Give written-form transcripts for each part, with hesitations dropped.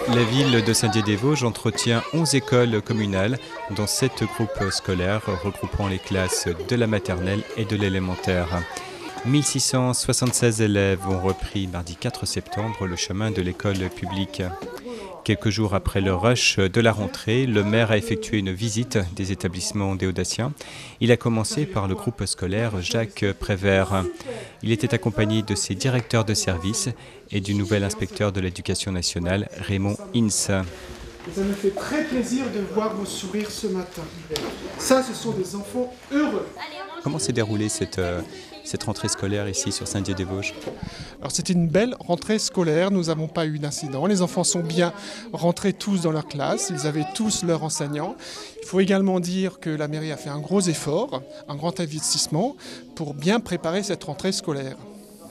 La ville de Saint-Dié-des-Vosges entretient 11 écoles communales, dont 7 groupes scolaires regroupant les classes de la maternelle et de l'élémentaire. 1676 élèves ont repris mardi 4 septembre le chemin de l'école publique. Quelques jours après le rush de la rentrée, le maire a effectué une visite des établissements déodatiens. Il a commencé par le groupe scolaire Jacques Prévert. Il était accompagné de ses directeurs de service et du nouvel inspecteur de l'éducation nationale, Raymond Ince. Ça me fait très plaisir de voir vos sourires ce matin. Ça, ce sont des enfants heureux. Comment s'est déroulée cette rentrée scolaire ici sur Saint-Dié-des-Vosges? Alors c'était une belle rentrée scolaire, nous n'avons pas eu d'incident. Les enfants sont bien rentrés tous dans leur classe, ils avaient tous leurs enseignants. Il faut également dire que la mairie a fait un gros effort, un grand investissement pour bien préparer cette rentrée scolaire.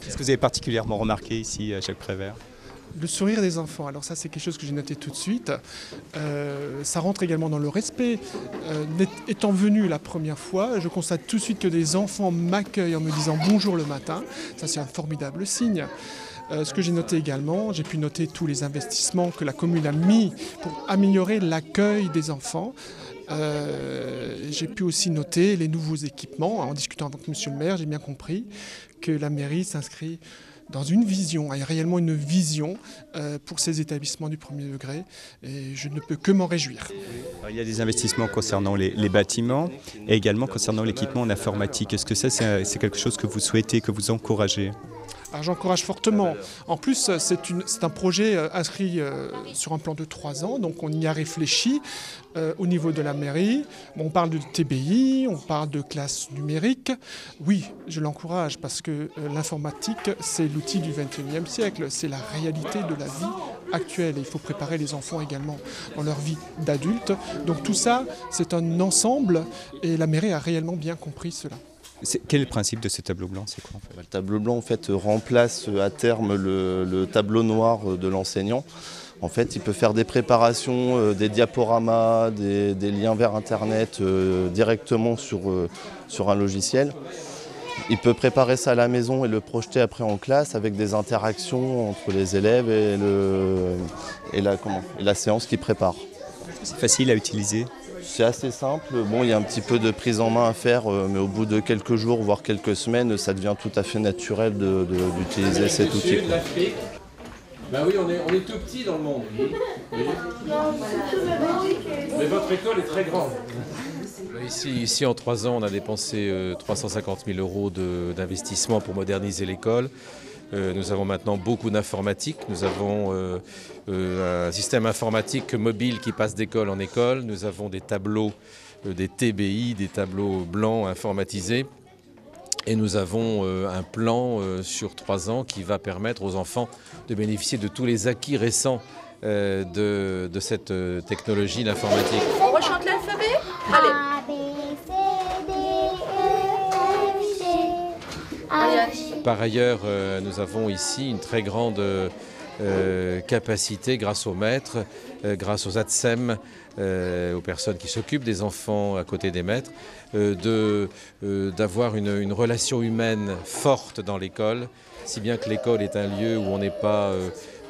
Qu'est-ce que vous avez particulièrement remarqué ici à Jacques Prévert? Le sourire des enfants, alors ça c'est quelque chose que j'ai noté tout de suite. Ça rentre également dans le respect. Étant venu la première fois, je constate tout de suite que des enfants m'accueillent en me disant bonjour le matin. Ça c'est un formidable signe. Ce que j'ai noté également, j'ai pu noter tous les investissements que la commune a mis pour améliorer l'accueil des enfants. J'ai pu aussi noter les nouveaux équipements. En discutant avec monsieur le maire, j'ai bien compris que la mairie s'inscrit dans une vision, il y a réellement une vision pour ces établissements du premier degré et je ne peux que m'en réjouir. Alors, il y a des investissements concernant les bâtiments et également concernant l'équipement en informatique. Est-ce que ça, c'est quelque chose que vous souhaitez, que vous encouragez? Alors j'encourage fortement. En plus, c'est un projet inscrit sur un plan de 3 ans, donc on y a réfléchi au niveau de la mairie. On parle de TBI, on parle de classe numérique. Oui, je l'encourage parce que l'informatique, c'est l'outil du XXIe siècle, c'est la réalité de la vie actuelle. Et il faut préparer les enfants également dans leur vie d'adulte. Donc tout ça, c'est un ensemble et la mairie a réellement bien compris cela. Quel est le principe de ce tableau blanc? C'est quoi en fait? Le tableau blanc en fait, remplace à terme le tableau noir de l'enseignant. En fait, il peut faire des préparations, des diaporamas, des liens vers Internet directement sur un logiciel. Il peut préparer ça à la maison et le projeter après en classe avec des interactions entre les élèves et la séance qu'il prépare. C'est facile à utiliser? C'est assez simple. Bon, il y a un petit peu de prise en main à faire, mais au bout de quelques jours, voire quelques semaines, ça devient tout à fait naturel d'utiliser cet outil. Ben oui, on est tout petit dans le monde. Mais votre école est très grande. Ici, en 3 ans, on a dépensé 350 000 € d'investissement pour moderniser l'école. Nous avons maintenant beaucoup d'informatique. Nous avons un système informatique mobile qui passe d'école en école. Nous avons des tableaux, des TBI, des tableaux blancs informatisés. Et nous avons un plan sur 3 ans qui va permettre aux enfants de bénéficier de tous les acquis récents de cette technologie, l'informatique. On rechante l'alphabet? Allez. Par ailleurs, nous avons ici une très grande capacité, grâce aux maîtres, grâce aux ATSEM, aux personnes qui s'occupent des enfants à côté des maîtres, d'avoir une relation humaine forte dans l'école, si bien que l'école est un lieu où on n'est pas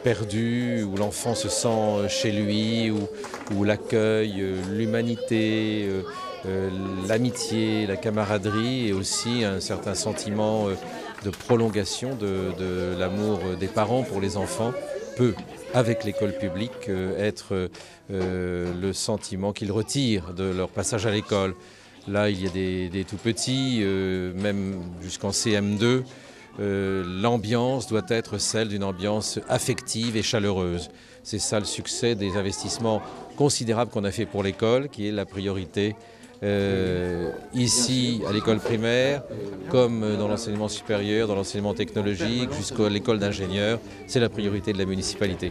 perdu, où l'enfant se sent chez lui, où l'accueil, l'humanité, l'amitié, la camaraderie et aussi un certain sentiment de prolongation de l'amour des parents pour les enfants peut, avec l'école publique, être le sentiment qu'ils retirent de leur passage à l'école. Là, il y a des tout petits, même jusqu'en CM2. L'ambiance doit être celle d'une ambiance affective et chaleureuse. C'est ça le succès des investissements considérables qu'on a fait pour l'école, qui est la priorité ici à l'école primaire, comme dans l'enseignement supérieur, dans l'enseignement technologique, jusqu'à l'école d'ingénieurs. C'est la priorité de la municipalité.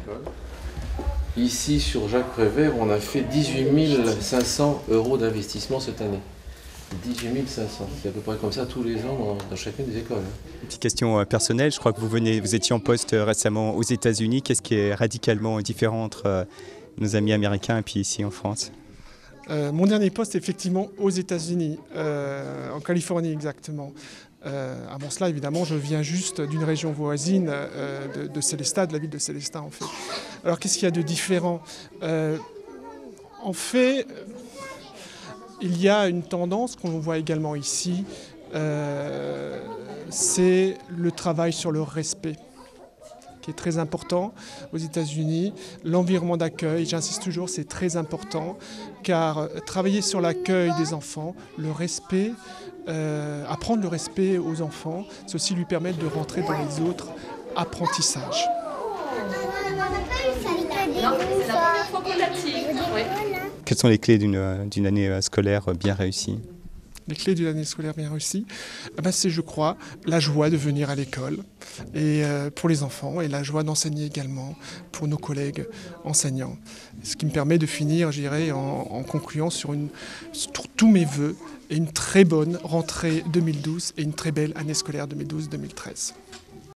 Ici, sur Jacques Prévert, on a fait 18 500 € d'investissement cette année. 18 500, c'est à peu près comme ça tous les ans dans chacune des écoles. Une petite question personnelle, je crois que vous étiez en poste récemment aux États-Unis. Qu'est-ce qui est radicalement différent entre nos amis américains et puis ici en France? Mon dernier poste, effectivement, aux États-Unis, en Californie exactement. Avant cela, évidemment, je viens juste d'une région voisine de Sélestat, de la ville de Sélestat, en fait. Alors, qu'est-ce qu'il y a de différent? En fait, il y a une tendance qu'on voit également ici, c'est le travail sur le respect, qui est très important aux États-Unis. L'environnement d'accueil, j'insiste toujours, c'est très important, car travailler sur l'accueil des enfants, le respect, apprendre le respect aux enfants, c'est aussi lui permettre de rentrer dans les autres apprentissages. Non, c'est la première fois qu'on l'active. Oui. Quelles sont les clés d'une année scolaire bien réussie? Les clés d'une année scolaire bien réussie, c'est, je crois, la joie de venir à l'école et pour les enfants, et la joie d'enseigner également pour nos collègues enseignants. Ce qui me permet de finir, je dirais, en concluant sur tous mes vœux et une très bonne rentrée 2012 et une très belle année scolaire 2012-2013.